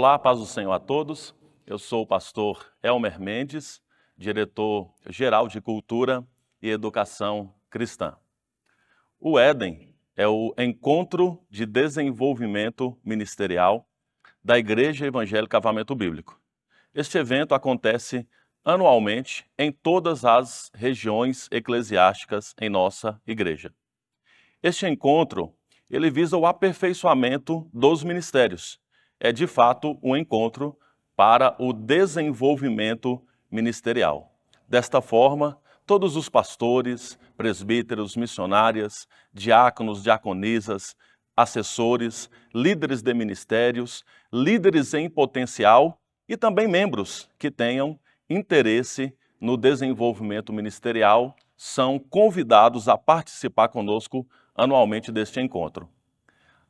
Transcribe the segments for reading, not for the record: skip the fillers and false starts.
Olá, paz do Senhor a todos. Eu sou o pastor Elmer Mendes, diretor-geral de Cultura e Educação Cristã. O Éden é o encontro de desenvolvimento ministerial da Igreja Evangélica Avivamento Bíblico. Este evento acontece anualmente em todas as regiões eclesiásticas em nossa igreja. Este encontro, ele visa o aperfeiçoamento dos ministérios. É, de fato, um encontro para o desenvolvimento ministerial. Desta forma, todos os pastores, presbíteros, missionárias, diáconos, diaconisas, assessores, líderes de ministérios, líderes em potencial e também membros que tenham interesse no desenvolvimento ministerial são convidados a participar conosco anualmente deste encontro.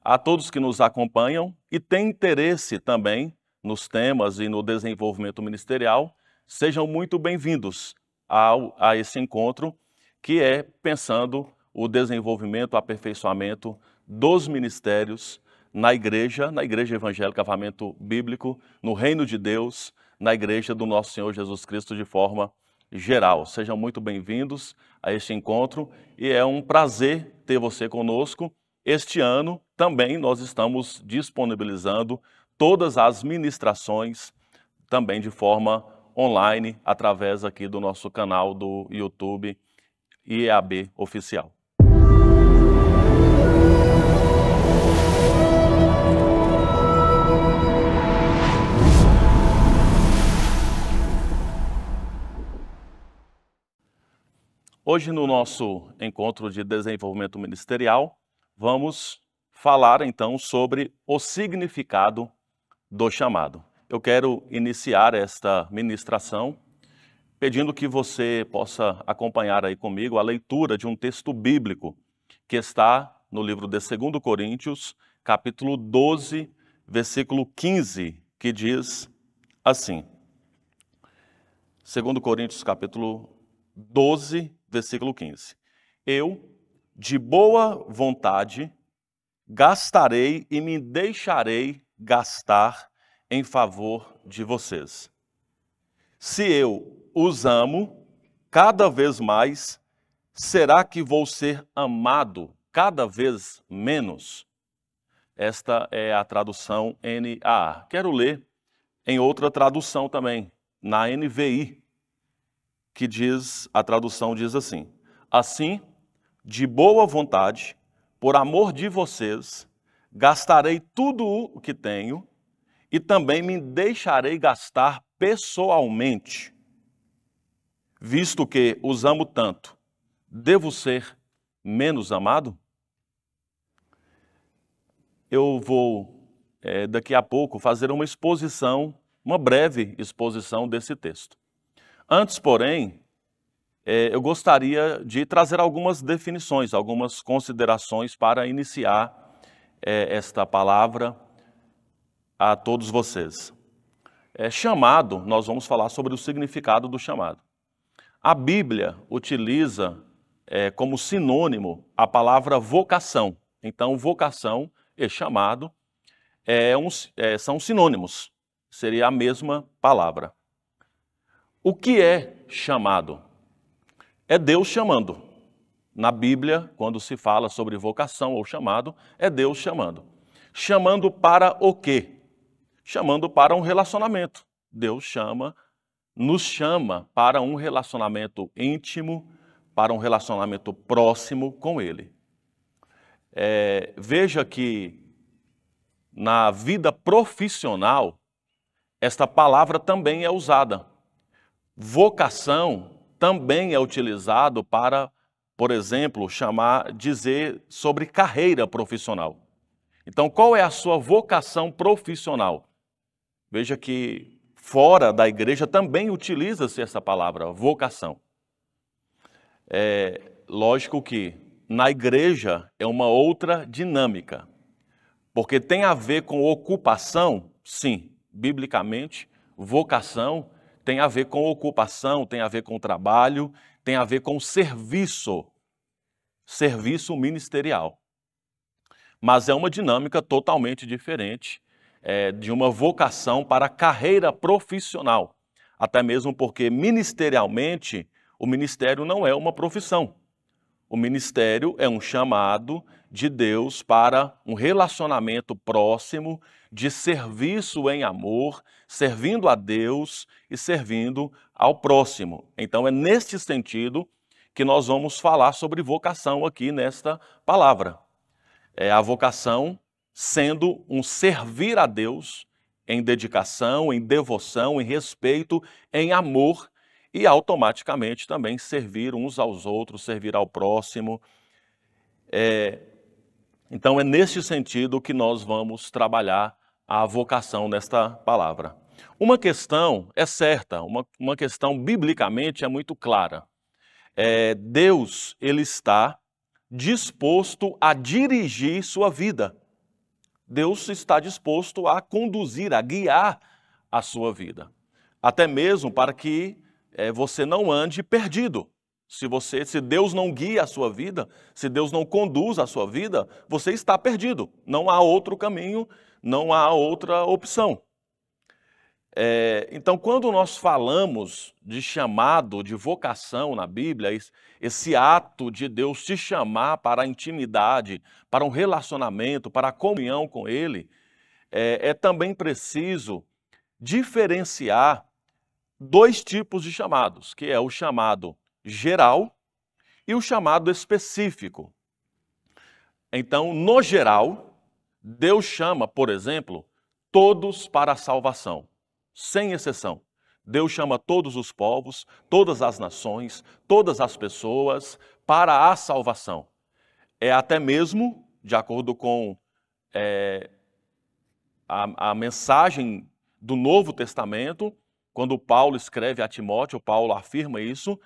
A todos que nos acompanham e têm interesse também nos temas e no desenvolvimento ministerial, sejam muito bem-vindos a esse encontro, que é pensando o desenvolvimento, o aperfeiçoamento dos ministérios na Igreja Evangélica Avivamento Bíblico, no Reino de Deus, na Igreja do nosso Senhor Jesus Cristo de forma geral. Sejam muito bem-vindos a este encontro e é um prazer ter você conosco. Este ano também nós estamos disponibilizando todas as ministrações também de forma online, através aqui do nosso canal do YouTube IEAB Oficial. Hoje, no nosso encontro de desenvolvimento ministerial, vamos falar então sobre o significado do chamado. Eu quero iniciar esta ministração pedindo que você possa acompanhar aí comigo a leitura de um texto bíblico que está no livro de 2 Coríntios, capítulo 12, versículo 15, que diz assim. 2 Coríntios, capítulo 12, versículo 15. Eu, de boa vontade, gastarei e me deixarei gastar em favor de vocês. Se eu os amo cada vez mais, será que vou ser amado cada vez menos? Esta é a tradução NAA. Quero ler em outra tradução também, na NVI, que diz, a tradução diz assim: assim, de boa vontade, por amor de vocês, gastarei tudo o que tenho e também me deixarei gastar pessoalmente. Visto que os amo tanto, devo ser menos amado? Eu vou, daqui a pouco, fazer uma exposição, uma breve exposição desse texto. Antes, porém, eu gostaria de trazer algumas definições, algumas considerações para iniciar esta palavra a todos vocês. Chamado, nós vamos falar sobre o significado do chamado. A Bíblia utiliza como sinônimo a palavra vocação. Então, vocação e chamado são sinônimos, seria a mesma palavra. O que é chamado? É Deus chamando. Na Bíblia, quando se fala sobre vocação ou chamado, é Deus chamando. Chamando para o quê? Chamando para um relacionamento. Deus nos chama para um relacionamento íntimo, para um relacionamento próximo com Ele. Veja que na vida profissional, esta palavra também é usada. Vocação também é utilizado para, por exemplo, dizer sobre carreira profissional. Então, qual é a sua vocação profissional? Veja que fora da igreja também utiliza-se essa palavra, vocação. Lógico que na igreja é uma outra dinâmica, porque tem a ver com ocupação, sim, biblicamente, vocação tem a ver com ocupação, tem a ver com trabalho, tem a ver com serviço ministerial. Mas é uma dinâmica totalmente diferente de uma vocação para a carreira profissional. Até mesmo porque, ministerialmente, o ministério não é uma profissão. O ministério é um chamado de Deus para um relacionamento próximo, de serviço em amor, servindo a Deus e servindo ao próximo. Então é neste sentido que nós vamos falar sobre vocação aqui nesta palavra. É a vocação sendo um servir a Deus em dedicação, em devoção, em respeito, em amor, e automaticamente também servir uns aos outros, servir ao próximo. Então é neste sentido que nós vamos trabalhar a vocação nesta palavra. Uma questão é certa, uma questão biblicamente é muito clara. Deus, ele está disposto a dirigir sua vida. Deus está disposto a conduzir, a guiar a sua vida. Até mesmo para que você não ande perdido. Se Deus não guia a sua vida, se Deus não conduz a sua vida, você está perdido. Não há outro caminho, não há outra opção. Então, quando nós falamos de chamado, de vocação na Bíblia, esse ato de Deus te chamar para a intimidade, para um relacionamento, para a comunhão com Ele, é também preciso diferenciar dois tipos de chamados, que é o chamado geral e o chamado específico. Então, no geral, Deus chama, por exemplo, todos para a salvação, sem exceção. Deus chama todos os povos, todas as nações, todas as pessoas para a salvação. Até mesmo, de acordo com a mensagem do Novo Testamento, quando Paulo escreve a Timóteo, Paulo afirma isso,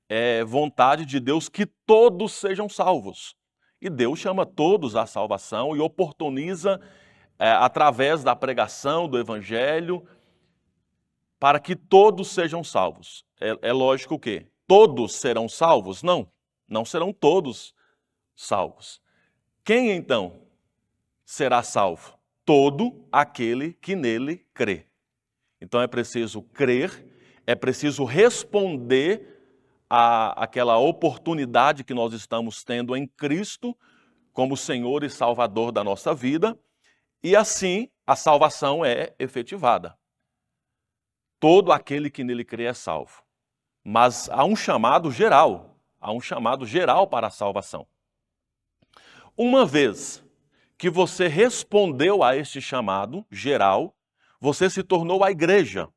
é vontade de Deus que todos sejam salvos. E Deus chama todos à salvação e oportuniza, através da pregação do Evangelho, para que todos sejam salvos. É lógico que todos serão salvos? Não, não serão todos salvos. Quem então será salvo? Todo aquele que nele crê. Então é preciso crer, é preciso responder àquela oportunidade que nós estamos tendo em Cristo como Senhor e Salvador da nossa vida, e assim a salvação é efetivada. Todo aquele que nele crê é salvo. Mas há um chamado geral para a salvação. Uma vez que você respondeu a este chamado geral, você se tornou a igreja.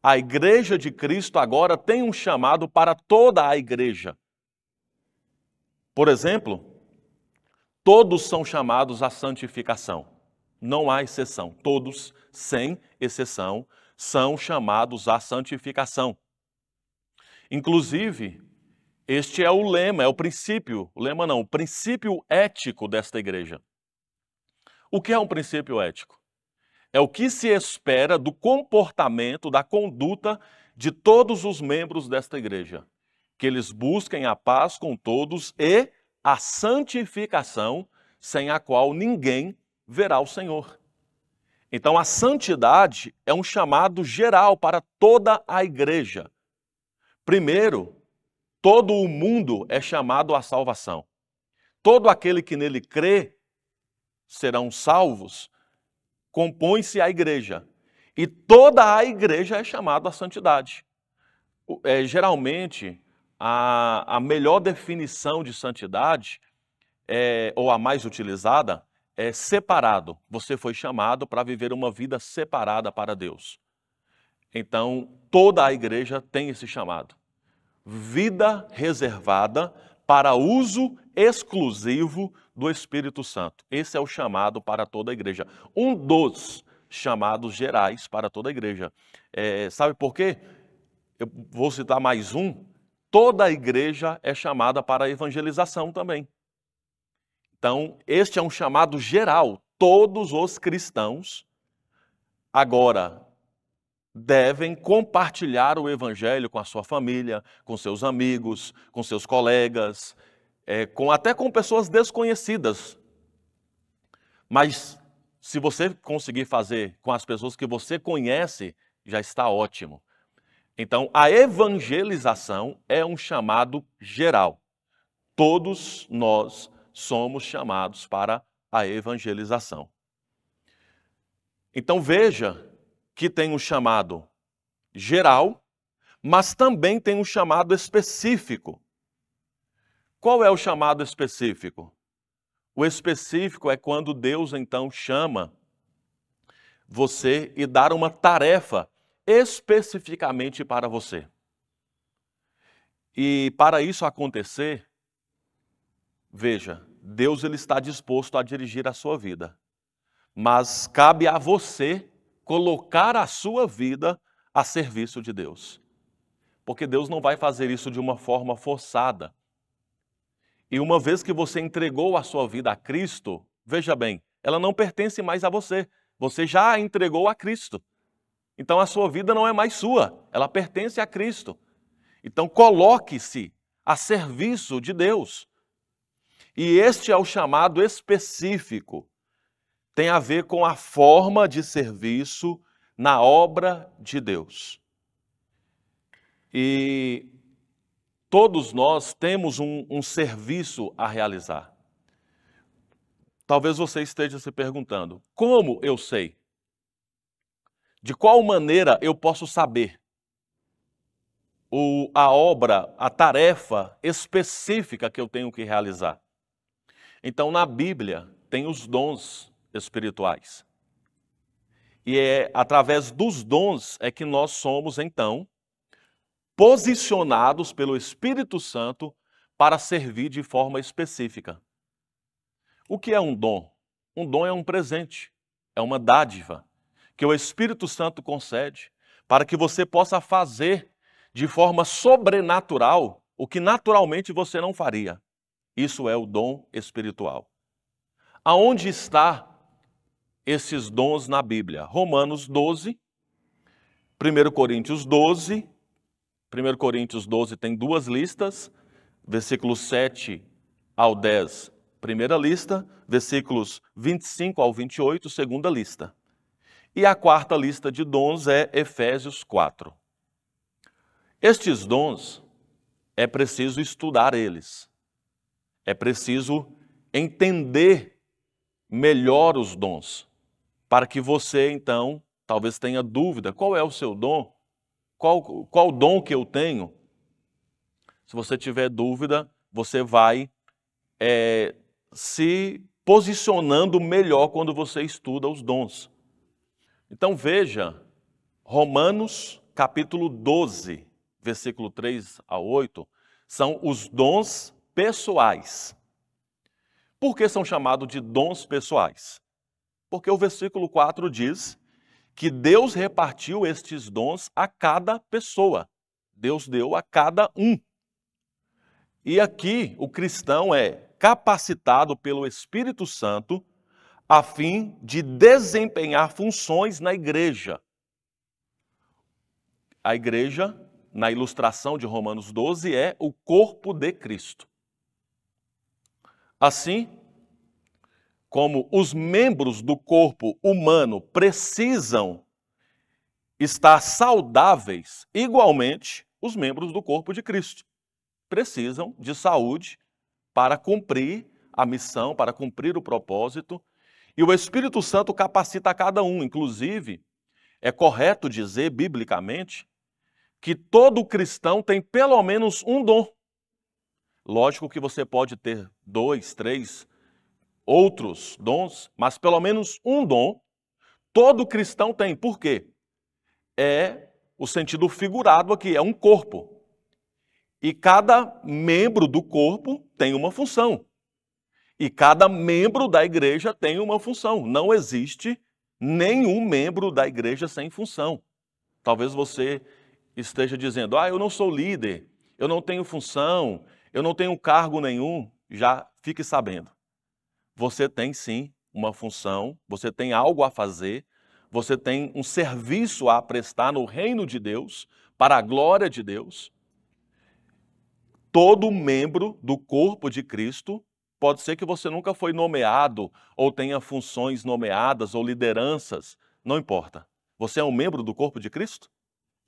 A igreja de Cristo agora tem um chamado para toda a igreja. Por exemplo, todos são chamados à santificação. Não há exceção. Todos, sem exceção, são chamados à santificação. Inclusive, este é o lema, é o princípio, o princípio ético desta igreja. O que é um princípio ético? É o que se espera do comportamento, da conduta de todos os membros desta igreja. Que eles busquem a paz com todos e a santificação, sem a qual ninguém verá o Senhor. Então a santidade é um chamado geral para toda a igreja. Primeiro, todo o mundo é chamado à salvação. Todo aquele que nele crê serão salvos. Compõe-se a igreja. E toda a igreja é chamada à santidade. Geralmente, a melhor definição de santidade, ou a mais utilizada, é separado. Você foi chamado para viver uma vida separada para Deus. Então, toda a igreja tem esse chamado. Vida reservada para uso exclusivo do Espírito Santo. Esse é o chamado para toda a igreja. Um dos chamados gerais para toda a igreja. Sabe por quê? Eu vou citar mais um. Toda a igreja é chamada para a evangelização também. Então, este é um chamado geral. Todos os cristãos agora devem compartilhar o evangelho com a sua família, com seus amigos, com seus colegas, até com pessoas desconhecidas. Mas se você conseguir fazer com as pessoas que você conhece, já está ótimo. Então, a evangelização é um chamado geral. Todos nós somos chamados para a evangelização. Então, veja que tem um chamado geral, mas também tem um chamado específico. Qual é o chamado específico? O específico é quando Deus, então, chama você e dá uma tarefa especificamente para você. E para isso acontecer, veja, Deus ele está disposto a dirigir a sua vida, mas cabe a você colocar a sua vida a serviço de Deus. Porque Deus não vai fazer isso de uma forma forçada. E uma vez que você entregou a sua vida a Cristo, veja bem, ela não pertence mais a você. Você já a entregou a Cristo. Então a sua vida não é mais sua, ela pertence a Cristo. Então coloque-se a serviço de Deus. E este é o chamado específico. Tem a ver com a forma de serviço na obra de Deus. E todos nós temos um serviço a realizar. Talvez você esteja se perguntando, como eu sei? De qual maneira eu posso saber a obra, a tarefa específica que eu tenho que realizar? Então, na Bíblia, tem os dons espirituais. E é através dos dons é que nós somos, então, posicionados pelo Espírito Santo para servir de forma específica. O que é um dom? Um dom é um presente, é uma dádiva que o Espírito Santo concede para que você possa fazer de forma sobrenatural o que naturalmente você não faria. Isso é o dom espiritual. Aonde está esses dons na Bíblia? Romanos 12, 1 Coríntios 12. 1 Coríntios 12 tem duas listas, versículos 7 ao 10, primeira lista, versículos 25 ao 28, segunda lista. E a quarta lista de dons é Efésios 4. Estes dons, é preciso estudar eles. É preciso entender melhor os dons, para que você, então, talvez tenha dúvida, qual é o seu dom? Qual dom que eu tenho? Se você tiver dúvida, você vai se posicionando melhor quando você estuda os dons. Então veja, Romanos capítulo 12, versículo 3 a 8, são os dons pessoais. Por que são chamados de dons pessoais? Porque o versículo 4 diz que Deus repartiu estes dons a cada pessoa. Deus deu a cada um. E aqui o cristão é capacitado pelo Espírito Santo a fim de desempenhar funções na igreja. A igreja, na ilustração de Romanos 12, é o corpo de Cristo. Assim, como os membros do corpo humano precisam estar saudáveis, igualmente, os membros do corpo de Cristo precisam de saúde para cumprir a missão, para cumprir o propósito. E o Espírito Santo capacita a cada um. Inclusive, é correto dizer, biblicamente, que todo cristão tem pelo menos um dom. Lógico que você pode ter 2, 3 outros dons, mas pelo menos um dom todo cristão tem. Por quê? É o sentido figurado aqui, é um corpo. E cada membro do corpo tem uma função. E cada membro da igreja tem uma função. Não existe nenhum membro da igreja sem função. Talvez você esteja dizendo, eu não sou líder, eu não tenho função, eu não tenho cargo nenhum. Já fique sabendo. Você tem sim uma função, você tem algo a fazer, você tem um serviço a prestar no reino de Deus, para a glória de Deus. Todo membro do corpo de Cristo pode ser que você nunca foi nomeado, ou tenha funções nomeadas, ou lideranças, não importa. Você é um membro do corpo de Cristo?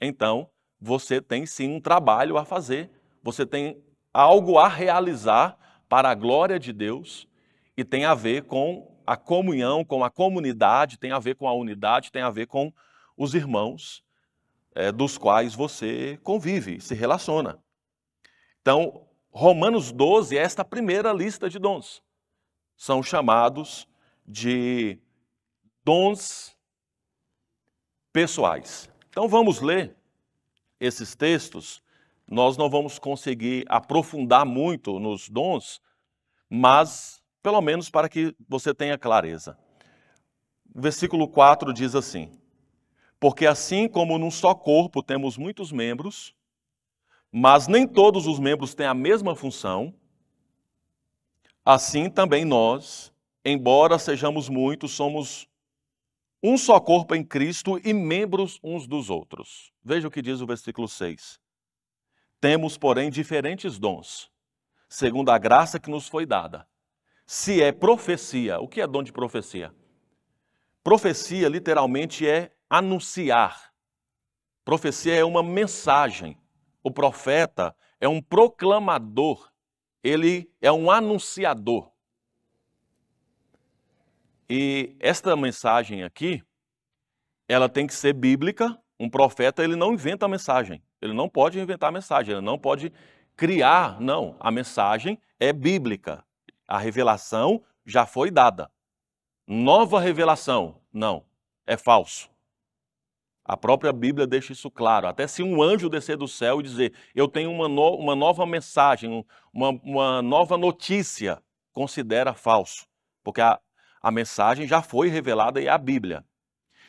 Então, você tem sim um trabalho a fazer, você tem algo a realizar para a glória de Deus, e tem a ver com a comunhão, com a comunidade, tem a ver com a unidade, tem a ver com os irmãos dos quais você convive, se relaciona. Então, Romanos 12 é esta primeira lista de dons. São chamados de dons pessoais. Então vamos ler esses textos. Nós não vamos conseguir aprofundar muito nos dons, mas pelo menos para que você tenha clareza. O versículo 4 diz assim: porque assim como num só corpo temos muitos membros, mas nem todos os membros têm a mesma função, assim também nós, embora sejamos muitos, somos um só corpo em Cristo e membros uns dos outros. Veja o que diz o versículo 6. Temos, porém, diferentes dons, segundo a graça que nos foi dada. Se é profecia, o que é dom de profecia? Profecia, literalmente, é anunciar. Profecia é uma mensagem. O profeta é um proclamador, ele é um anunciador. E esta mensagem aqui, ela tem que ser bíblica. Um profeta, ele não inventa a mensagem. Ele não pode inventar a mensagem, ele não pode criar, não. A mensagem é bíblica. A revelação já foi dada. Nova revelação, não, é falso. A própria Bíblia deixa isso claro. Até se um anjo descer do céu e dizer, eu tenho uma nova mensagem, uma nova notícia, considera falso. Porque a mensagem já foi revelada e é a Bíblia.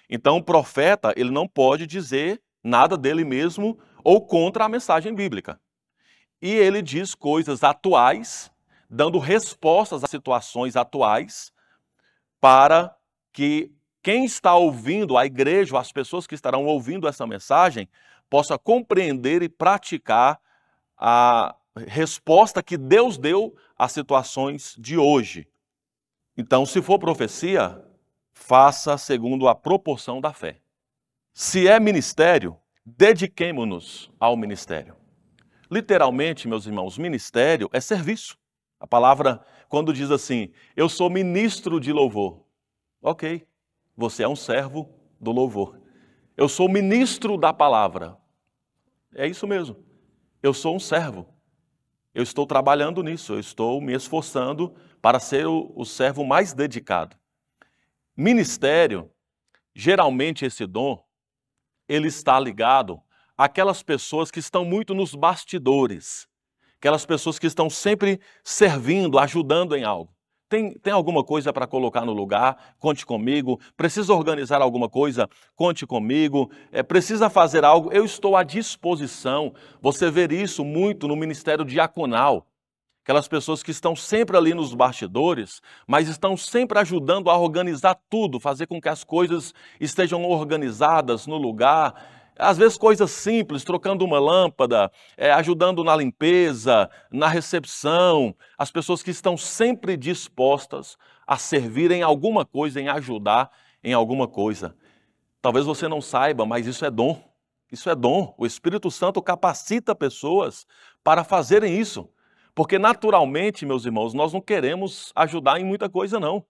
Então o profeta, ele não pode dizer nada dele mesmo ou contra a mensagem bíblica. E ele diz coisas atuais, dando respostas a situações atuais, para que quem está ouvindo, a igreja, as pessoas que estarão ouvindo essa mensagem, possa compreender e praticar a resposta que Deus deu às situações de hoje. Então, se for profecia, faça segundo a proporção da fé. Se é ministério, dediquemo-nos ao ministério. Literalmente, meus irmãos, ministério é serviço. A palavra, quando diz assim, eu sou ministro de louvor. Ok, você é um servo do louvor. Eu sou ministro da palavra. É isso mesmo. Eu sou um servo. Eu estou trabalhando nisso, eu estou me esforçando para ser o servo mais dedicado. Ministério, geralmente esse dom, ele está ligado àquelas pessoas que estão muito nos bastidores, aquelas pessoas que estão sempre servindo, ajudando em algo. Tem alguma coisa para colocar no lugar? Conte comigo. Precisa organizar alguma coisa? Conte comigo. Precisa fazer algo? Eu estou à disposição. Você vê isso muito no ministério diaconal. Aquelas pessoas que estão sempre ali nos bastidores, mas estão sempre ajudando a organizar tudo, fazer com que as coisas estejam organizadas no lugar. Às vezes coisas simples, trocando uma lâmpada, ajudando na limpeza, na recepção. As pessoas que estão sempre dispostas a servir em alguma coisa, em ajudar em alguma coisa. Talvez você não saiba, mas isso é dom. Isso é dom. O Espírito Santo capacita pessoas para fazerem isso. Porque naturalmente, meus irmãos, nós não queremos ajudar em muita coisa, não.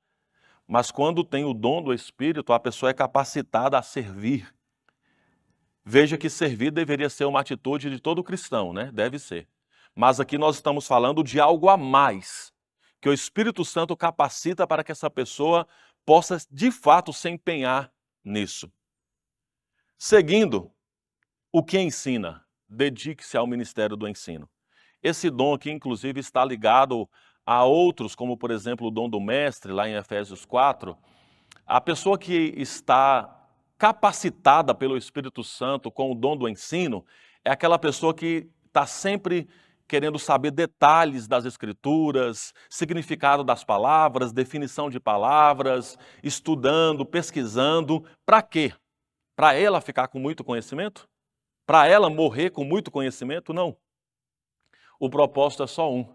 Mas quando tem o dom do Espírito, a pessoa é capacitada a servir. Veja que servir deveria ser uma atitude de todo cristão, né? Deve ser. Mas aqui nós estamos falando de algo a mais, que o Espírito Santo capacita para que essa pessoa possa, de fato, se empenhar nisso. Seguindo, o que ensina? Dedique-se ao ministério do ensino. Esse dom aqui, inclusive, está ligado a outros, como, por exemplo, o dom do mestre, lá em Efésios 4. A pessoa que está capacitada pelo Espírito Santo com o dom do ensino é aquela pessoa que está sempre querendo saber detalhes das Escrituras, significado das palavras, definição de palavras, estudando, pesquisando. Para quê? Para ela ficar com muito conhecimento? Para ela morrer com muito conhecimento? Não. O propósito é só um: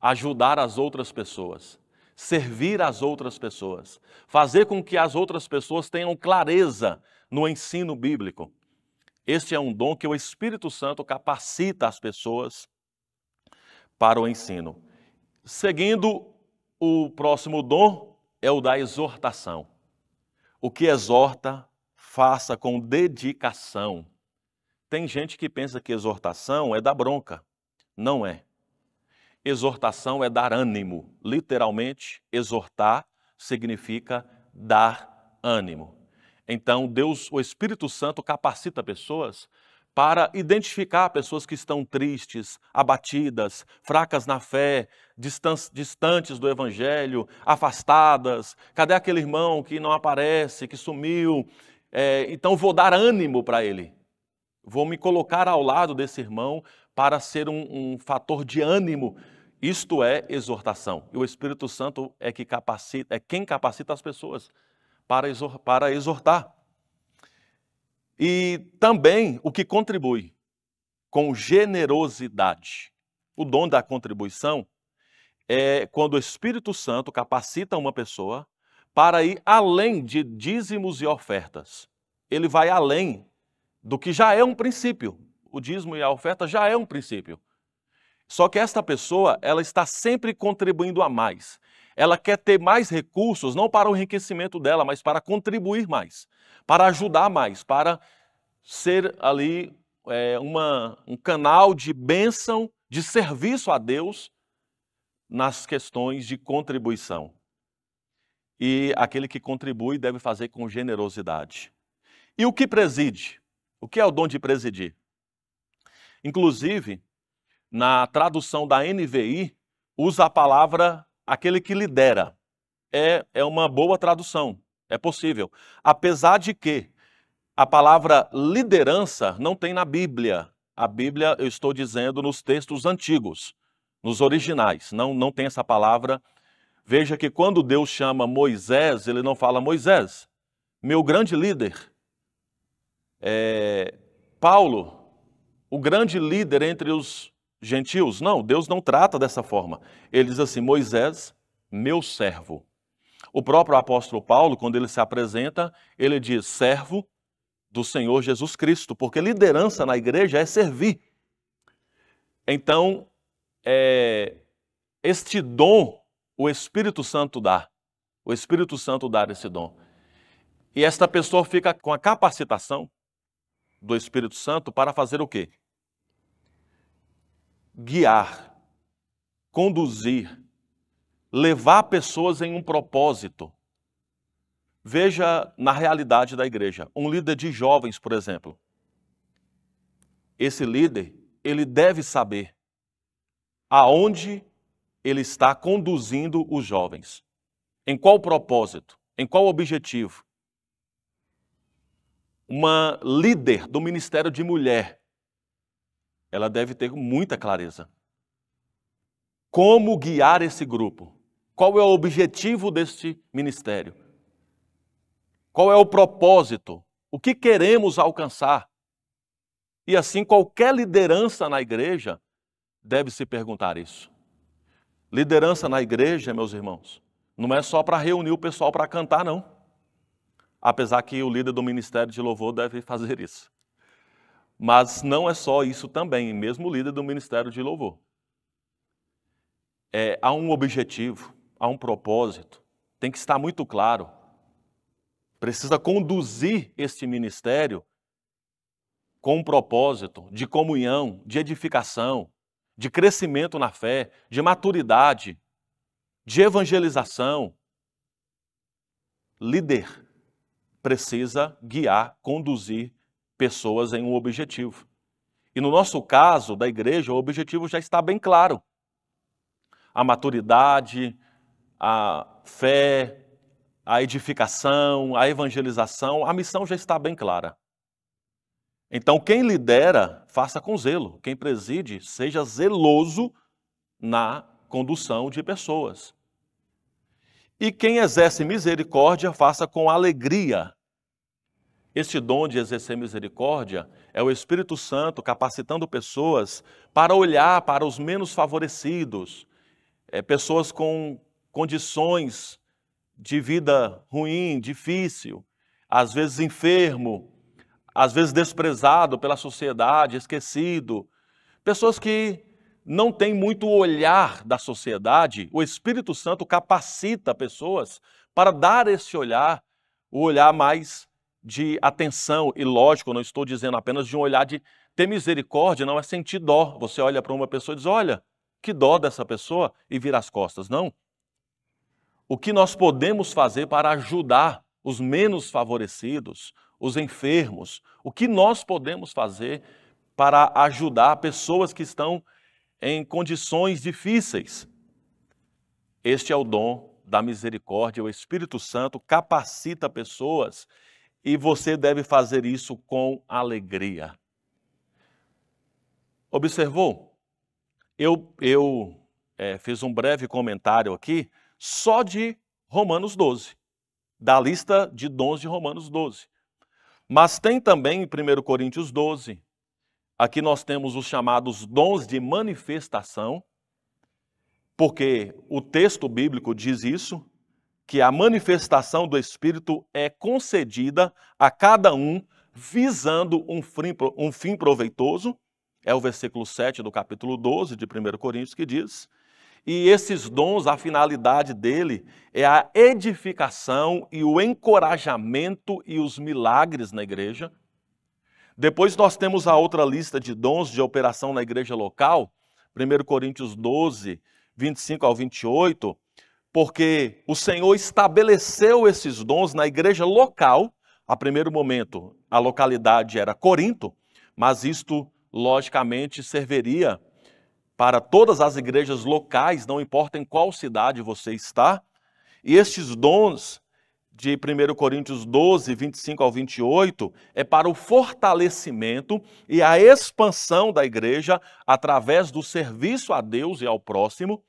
ajudar as outras pessoas, servir as outras pessoas, fazer com que as outras pessoas tenham clareza no ensino bíblico. Este é um dom que o Espírito Santo capacita as pessoas para o ensino. Seguindo, o próximo dom é o da exortação. O que exorta, faça com dedicação. Tem gente que pensa que exortação é dar bronca. Não é. Exortação é dar ânimo. Literalmente, exortar significa dar ânimo. Então, Deus, o Espírito Santo, capacita pessoas para identificar pessoas que estão tristes, abatidas, fracas na fé, distantes do Evangelho, afastadas. Cadê aquele irmão que não aparece, que sumiu? Então, vou dar ânimo para ele. Vou me colocar ao lado desse irmão para ser um fator de ânimo. Isto é exortação. E o Espírito Santo é quem capacita as pessoas para exortar. E também o que contribui com generosidade. O dom da contribuição é quando o Espírito Santo capacita uma pessoa para ir além de dízimos e ofertas. Ele vai além do que já é um princípio. O dízimo e a oferta já é um princípio. Só que esta pessoa, ela está sempre contribuindo a mais. Ela quer ter mais recursos, não para o enriquecimento dela, mas para contribuir mais, para ajudar mais, para ser ali um canal de bênção, de serviço a Deus nas questões de contribuição. E aquele que contribui deve fazer com generosidade. E o que preside? O que é o dom de presidir? Inclusive, na tradução da NVI, usa a palavra aquele que lidera. É uma boa tradução, é possível. Apesar de que a palavra liderança não tem na Bíblia. A Bíblia, eu estou dizendo, nos textos antigos, nos originais, não tem essa palavra. Veja que quando Deus chama Moisés, ele não fala Moisés, meu grande líder. Paulo, o grande líder entre os gentios. Não, Deus não trata dessa forma. Ele diz assim, Moisés, meu servo. O próprio apóstolo Paulo, quando ele se apresenta, ele diz, servo do Senhor Jesus Cristo, porque liderança na igreja é servir. Então, este dom, o Espírito Santo dá. O Espírito Santo dá esse dom. E esta pessoa fica com a capacitação do Espírito Santo para fazer o quê? Guiar, conduzir, levar pessoas em um propósito. Veja na realidade da igreja, um líder de jovens, por exemplo. Esse líder, ele deve saber aonde ele está conduzindo os jovens. Em qual propósito? Em qual objetivo? Uma líder do ministério de mulher, ela deve ter muita clareza. Como guiar esse grupo? Qual é o objetivo deste ministério? Qual é o propósito? O que queremos alcançar? E assim, qualquer liderança na igreja deve se perguntar isso. Liderança na igreja, meus irmãos, não é só para reunir o pessoal para cantar, não. Apesar que o líder do ministério de louvor deve fazer isso. Mas não é só isso também, mesmo o líder do ministério de louvor. Há um objetivo, há um propósito, tem que estar muito claro. Precisa conduzir este ministério com um propósito de comunhão, de edificação, de crescimento na fé, de maturidade, de evangelização. Líder precisa guiar, conduzir pessoas em um objetivo. E no nosso caso, da igreja, o objetivo já está bem claro. A maturidade, a fé, a edificação, a evangelização, a missão já está bem clara. Então, quem lidera, faça com zelo. Quem preside, seja zeloso na condução de pessoas. E quem exerce misericórdia, faça com alegria. Este dom de exercer misericórdia é o Espírito Santo capacitando pessoas para olhar para os menos favorecidos, pessoas com condições de vida ruim, difícil, às vezes enfermo, às vezes desprezado pela sociedade, esquecido. Pessoas que não têm muito olhar da sociedade. O Espírito Santo capacita pessoas para dar esse olhar, o olhar mais de atenção. E lógico, não estou dizendo apenas de um olhar de ter misericórdia, não é sentir dó. Você olha para uma pessoa e diz, olha, que dó dessa pessoa, e vira as costas. Não. O que nós podemos fazer para ajudar os menos favorecidos, os enfermos? O que nós podemos fazer para ajudar pessoas que estão em condições difíceis? Este é o dom da misericórdia. O Espírito Santo capacita pessoas e você deve fazer isso com alegria. Observou? Eu fiz um breve comentário aqui só de Romanos 12, da lista de dons de Romanos 12. Mas tem também em 1 Coríntios 12, aqui nós temos os chamados dons de manifestação, porque o texto bíblico diz isso, que a manifestação do Espírito é concedida a cada um visando um fim proveitoso. É o versículo 7 do capítulo 12 de 1 Coríntios que diz. E esses dons, a finalidade dele é a edificação e o encorajamento e os milagres na igreja. Depois nós temos a outra lista de dons de operação na igreja local, 1 Coríntios 12, 25 ao 28, porque o Senhor estabeleceu esses dons na igreja local. A primeiro momento, a localidade era Corinto, mas isto, logicamente, serviria para todas as igrejas locais, não importa em qual cidade você está. E estes dons de 1 Coríntios 12, 25 ao 28, é para o fortalecimento e a expansão da igreja através do serviço a Deus e ao próximo.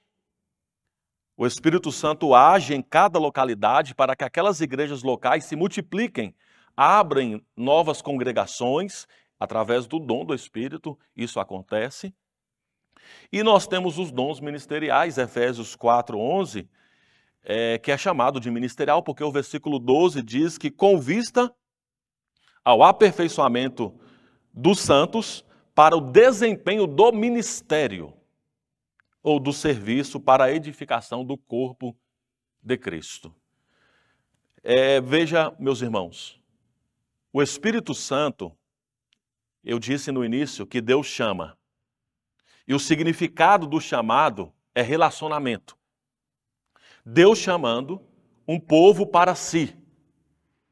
O Espírito Santo age em cada localidade para que aquelas igrejas locais se multipliquem, abrem novas congregações, através do dom do Espírito, isso acontece. E nós temos os dons ministeriais, Efésios 4, 11, que é chamado de ministerial, porque o versículo 12 diz que com vista ao aperfeiçoamento dos santos para o desempenho do ministério ou do serviço para a edificação do corpo de Cristo. Veja, meus irmãos, o Espírito Santo, eu disse no início que Deus chama. E o significado do chamado é relacionamento. Deus chamando um povo para si.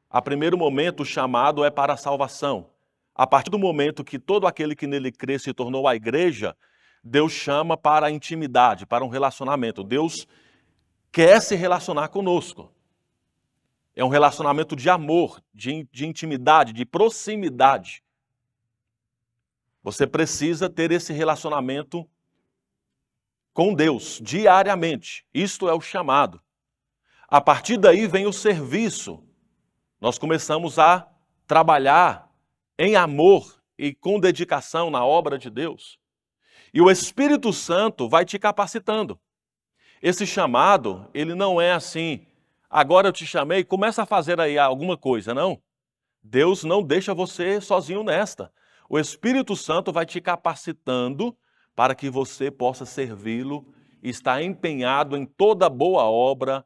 A primeiro momento, o chamado é para a salvação. A partir do momento que todo aquele que nele crê se tornou a igreja, Deus chama para a intimidade, para um relacionamento. Deus quer se relacionar conosco. É um relacionamento de amor, de intimidade, de proximidade. Você precisa ter esse relacionamento com Deus diariamente. Isto é o chamado. A partir daí vem o serviço. Nós começamos a trabalhar em amor e com dedicação na obra de Deus. E o Espírito Santo vai te capacitando. Esse chamado, ele não é assim, agora eu te chamei, começa a fazer aí alguma coisa, não. Deus não deixa você sozinho nesta. O Espírito Santo vai te capacitando para que você possa servi-lo e estar empenhado em toda boa obra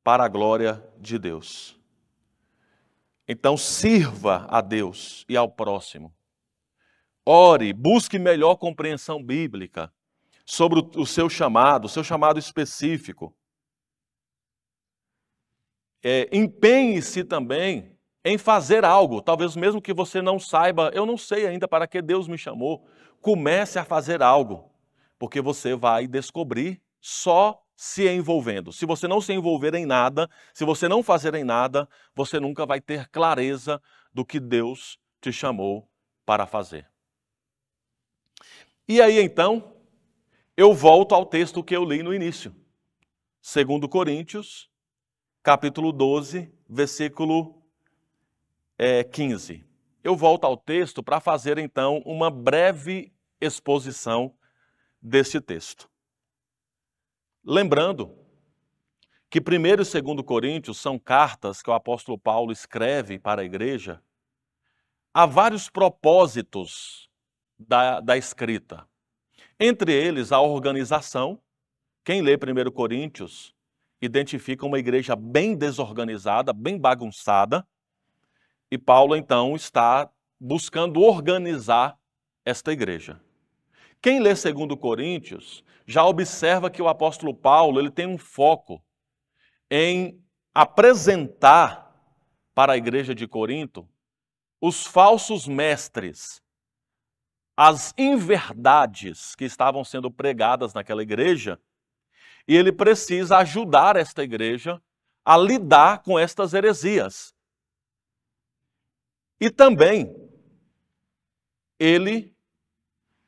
para a glória de Deus. Então sirva a Deus e ao próximo. Ore, busque melhor compreensão bíblica sobre o seu chamado específico. Empenhe-se também em fazer algo, talvez mesmo que você não saiba, eu não sei ainda para que Deus me chamou. Comece a fazer algo, porque você vai descobrir só se envolvendo. Se você não se envolver em nada, se você não fazer em nada, você nunca vai ter clareza do que Deus te chamou para fazer. E aí então, eu volto ao texto que eu li no início. 2 Coríntios, capítulo 12, versículo 15. Eu volto ao texto para fazer então uma breve exposição deste texto. Lembrando que 1º e 2º Coríntios são cartas que o apóstolo Paulo escreve para a igreja. Há vários propósitos da escrita. Entre eles, a organização. Quem lê 1 Coríntios identifica uma igreja bem desorganizada, bem bagunçada, e Paulo, então, está buscando organizar esta igreja. Quem lê 2 Coríntios já observa que o apóstolo Paulo ele tem um foco em apresentar para a igreja de Corinto os falsos mestres, as inverdades que estavam sendo pregadas naquela igreja, e ele precisa ajudar esta igreja a lidar com estas heresias. E também ele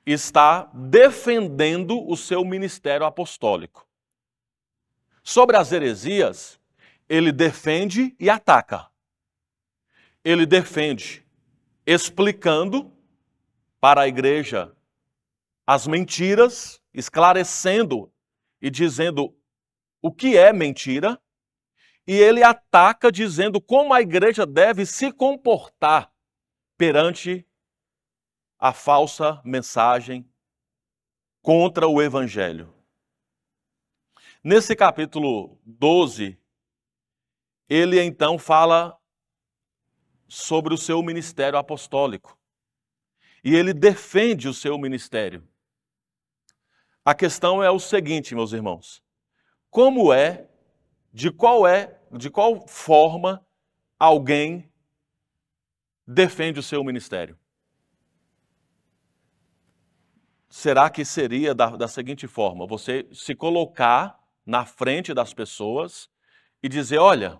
está defendendo o seu ministério apostólico. Sobre as heresias, ele defende e ataca. Ele defende explicando para a igreja as mentiras, esclarecendo e dizendo o que é mentira, e ele ataca dizendo como a igreja deve se comportar perante a falsa mensagem contra o evangelho. Nesse capítulo 12, ele então fala sobre o seu ministério apostólico. E ele defende o seu ministério. A questão é o seguinte, meus irmãos. De qual forma alguém defende o seu ministério? Será que seria da seguinte forma: você se colocar na frente das pessoas e dizer, olha,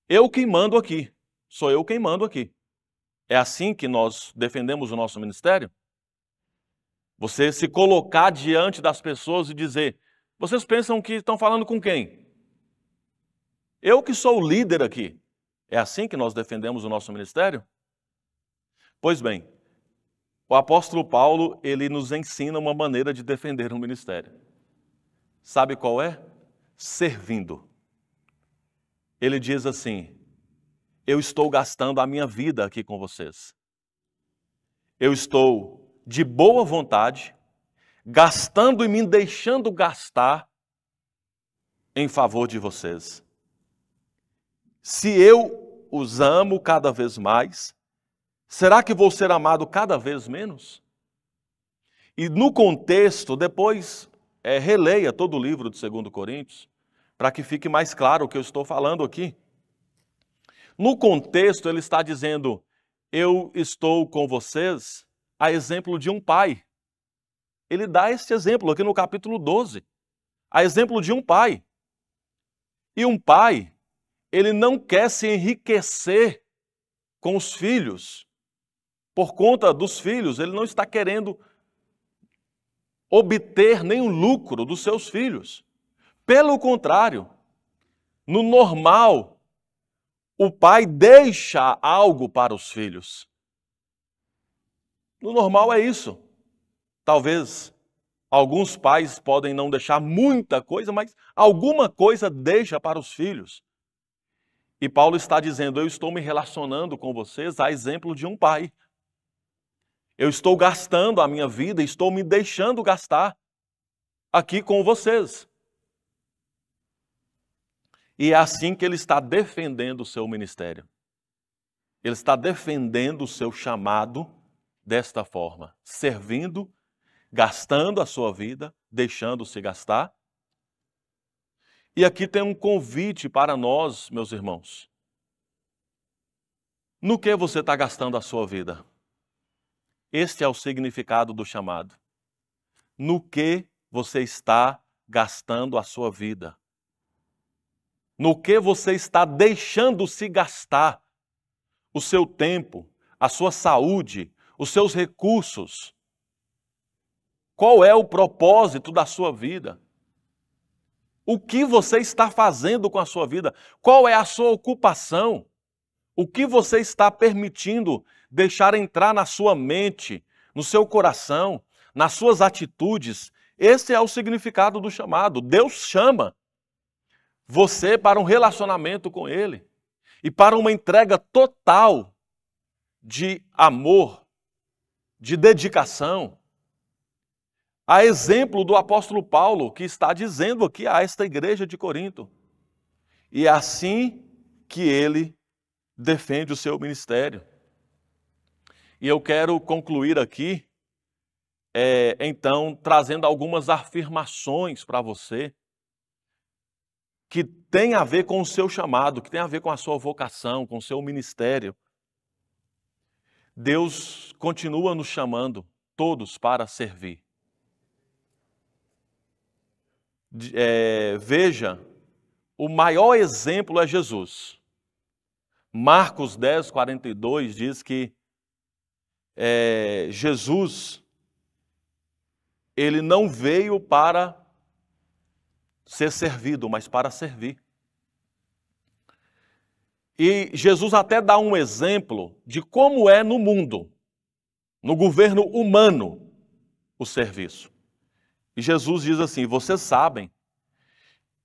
eu quem mando aqui, sou eu quem mando aqui. É assim que nós defendemos o nosso ministério? Você se colocar diante das pessoas e dizer, vocês pensam que estão falando com quem? Eu que sou o líder aqui. É assim que nós defendemos o nosso ministério? Pois bem, o apóstolo Paulo, ele nos ensina uma maneira de defender o ministério. Sabe qual é? Servindo. Ele diz assim, eu estou gastando a minha vida aqui com vocês. Eu estou de boa vontade, gastando e me deixando gastar em favor de vocês. Se eu os amo cada vez mais, será que vou ser amado cada vez menos? E no contexto, depois releia todo o livro de 2 Coríntios, para que fique mais claro o que eu estou falando aqui. No contexto, ele está dizendo, eu estou com vocês a exemplo de um pai. Ele dá esse exemplo aqui no capítulo 12, a exemplo de um pai. E um pai, ele não quer se enriquecer com os filhos. Por conta dos filhos, ele não está querendo obter nenhum lucro dos seus filhos. Pelo contrário, no normal, o pai deixa algo para os filhos. No normal é isso. Talvez alguns pais podem não deixar muita coisa, mas alguma coisa deixa para os filhos. E Paulo está dizendo, eu estou me relacionando com vocês a exemplo de um pai. Eu estou gastando a minha vida, estou me deixando gastar aqui com vocês. E é assim que ele está defendendo o seu ministério. Ele está defendendo o seu chamado desta forma, servindo, gastando a sua vida, deixando-se gastar. E aqui tem um convite para nós, meus irmãos. No que você está gastando a sua vida? Este é o significado do chamado. No que você está gastando a sua vida? No que você está deixando-se gastar o seu tempo, a sua saúde, os seus recursos? Qual é o propósito da sua vida? O que você está fazendo com a sua vida? Qual é a sua ocupação? O que você está permitindo deixar entrar na sua mente, no seu coração, nas suas atitudes Esse é o significado do chamado. Deus chama você para um relacionamento com Ele e para uma entrega total de amor, de dedicação. A exemplo do apóstolo Paulo, que está dizendo aqui a esta igreja de Corinto. E é assim que ele defende o seu ministério. E eu quero concluir aqui, então, trazendo algumas afirmações para você que tem a ver com o seu chamado, que tem a ver com a sua vocação, com o seu ministério. Deus continua nos chamando todos para servir. Veja, o maior exemplo é Jesus. Marcos 10, 42 diz que Jesus, ele não veio para ser servido, mas para servir. E Jesus até dá um exemplo de como é no mundo, no governo humano, o serviço. E Jesus diz assim: vocês sabem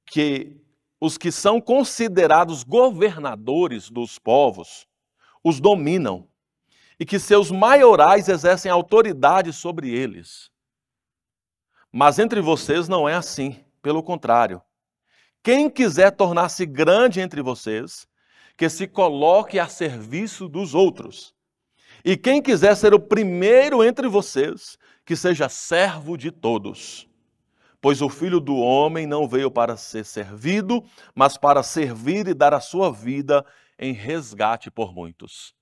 que os que são considerados governadores dos povos os dominam e que seus maiorais exercem autoridade sobre eles. Mas entre vocês não é assim, pelo contrário. Quem quiser tornar-se grande entre vocês, que se coloque a serviço dos outros. E quem quiser ser o primeiro entre vocês, que seja servo de todos. Pois o Filho do Homem não veio para ser servido, mas para servir e dar a sua vida em resgate por muitos.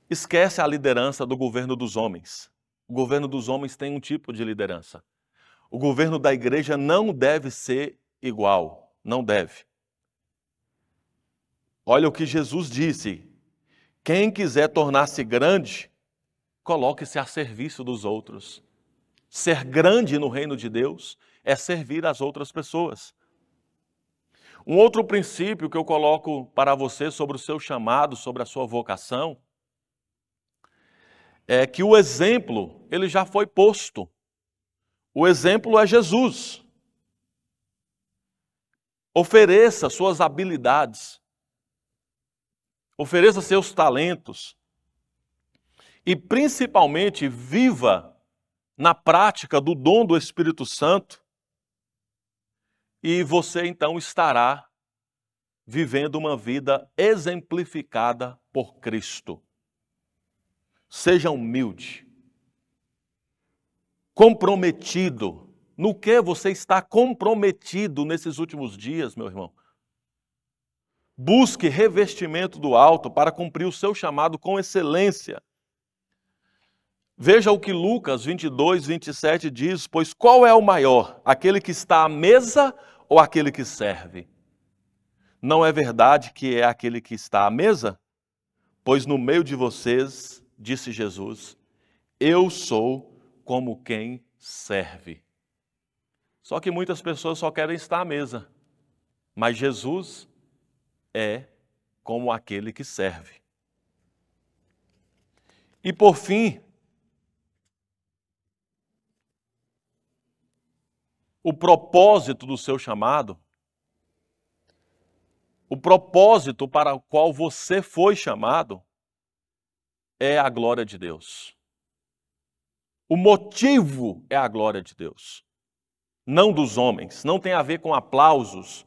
Esquece a liderança do governo dos homens. O governo dos homens tem um tipo de liderança. O governo da igreja não deve ser igual, não deve. Olha o que Jesus disse: quem quiser tornar-se grande, coloque-se a serviço dos outros. Ser grande no reino de Deus é servir as outras pessoas. Um outro princípio que eu coloco para você sobre o seu chamado, sobre a sua vocação, é que o exemplo, ele já foi posto. O exemplo é Jesus. Ofereça suas habilidades. Ofereça seus talentos. E principalmente viva na prática do dom do Espírito Santo, e você então estará vivendo uma vida exemplificada por Cristo. Seja humilde, comprometido. No que você está comprometido nesses últimos dias, meu irmão? Busque revestimento do alto para cumprir o seu chamado com excelência. Veja o que Lucas 22, 27 diz: pois qual é o maior, aquele que está à mesa ou aquele que serve? Não é verdade que é aquele que está à mesa? Pois no meio de vocês, disse Jesus, eu sou como quem serve. Só que muitas pessoas só querem estar à mesa, mas Jesus é como aquele que serve. E por fim, o propósito do seu chamado, o propósito para o qual você foi chamado, é a glória de Deus. O motivo é a glória de Deus, não dos homens. Não tem a ver com aplausos,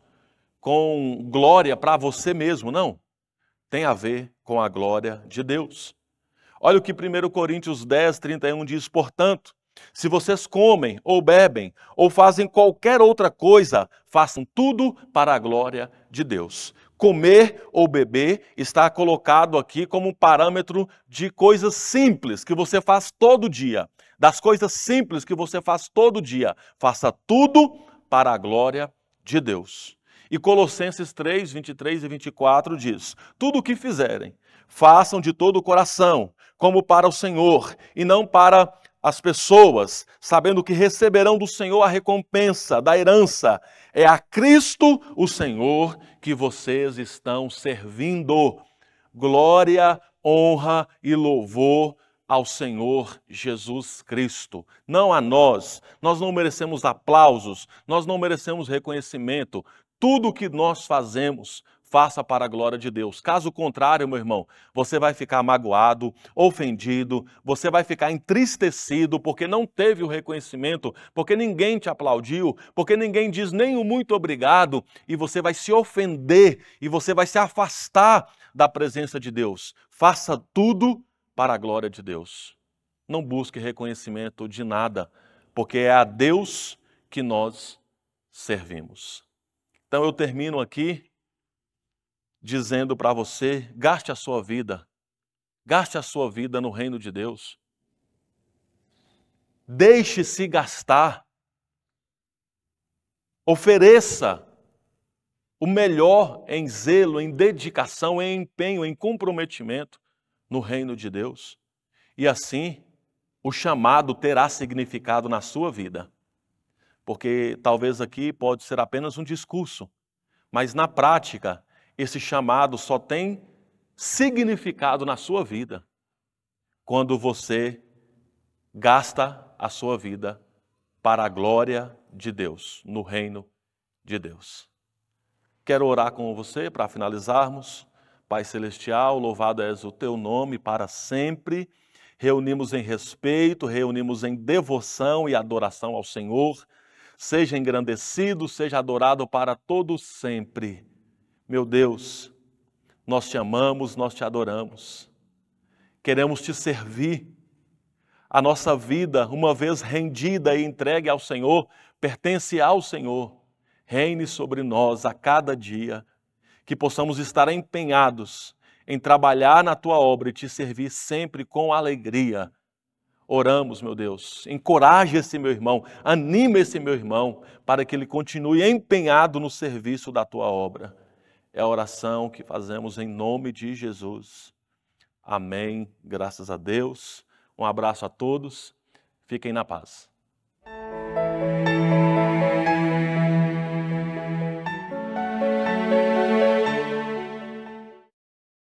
com glória para você mesmo, não. Tem a ver com a glória de Deus. Olha o que 1 Coríntios 10, 31 diz: portanto, se vocês comem ou bebem ou fazem qualquer outra coisa, façam tudo para a glória de Deus. Comer ou beber está colocado aqui como um parâmetro de coisas simples que você faz todo dia. Das coisas simples que você faz todo dia, faça tudo para a glória de Deus. E Colossenses 3, 23 e 24 diz: tudo o que fizerem, façam de todo o coração, como para o Senhor, e não para as pessoas, sabendo que receberão do Senhor a recompensa da herança. É a Cristo, o Senhor, que vocês estão servindo. Glória, honra e louvor ao Senhor Jesus Cristo, não a nós. Nós não merecemos aplausos, nós não merecemos reconhecimento. Tudo o que nós fazemos, faça para a glória de Deus. Caso contrário, meu irmão, você vai ficar magoado, ofendido, você vai ficar entristecido porque não teve o reconhecimento, porque ninguém te aplaudiu, porque ninguém diz nem o muito obrigado, e você vai se ofender e você vai se afastar da presença de Deus. Faça tudo para a glória de Deus. Não busque reconhecimento de nada, porque é a Deus que nós servimos. Então eu termino aqui dizendo para você, gaste a sua vida no reino de Deus. Deixe-se gastar. Ofereça o melhor em zelo, em dedicação, em empenho, em comprometimento no reino de Deus. E assim, o chamado terá significado na sua vida. Porque talvez aqui pode ser apenas um discurso, mas na prática, esse chamado só tem significado na sua vida quando você gasta a sua vida para a glória de Deus, no reino de Deus. Quero orar com você para finalizarmos. Pai Celestial, louvado és o teu nome para sempre. Reunimos em respeito, reunimos em devoção e adoração ao Senhor. Seja engrandecido, seja adorado para todo sempre. Meu Deus, nós te amamos, nós te adoramos. Queremos te servir. A nossa vida, uma vez rendida e entregue ao Senhor, pertence ao Senhor. Reine sobre nós a cada dia, que possamos estar empenhados em trabalhar na tua obra e te servir sempre com alegria. Oramos, meu Deus, encoraje esse meu irmão, anime esse meu irmão, para que ele continue empenhado no serviço da tua obra. É a oração que fazemos em nome de Jesus. Amém. Graças a Deus. Um abraço a todos. Fiquem na paz.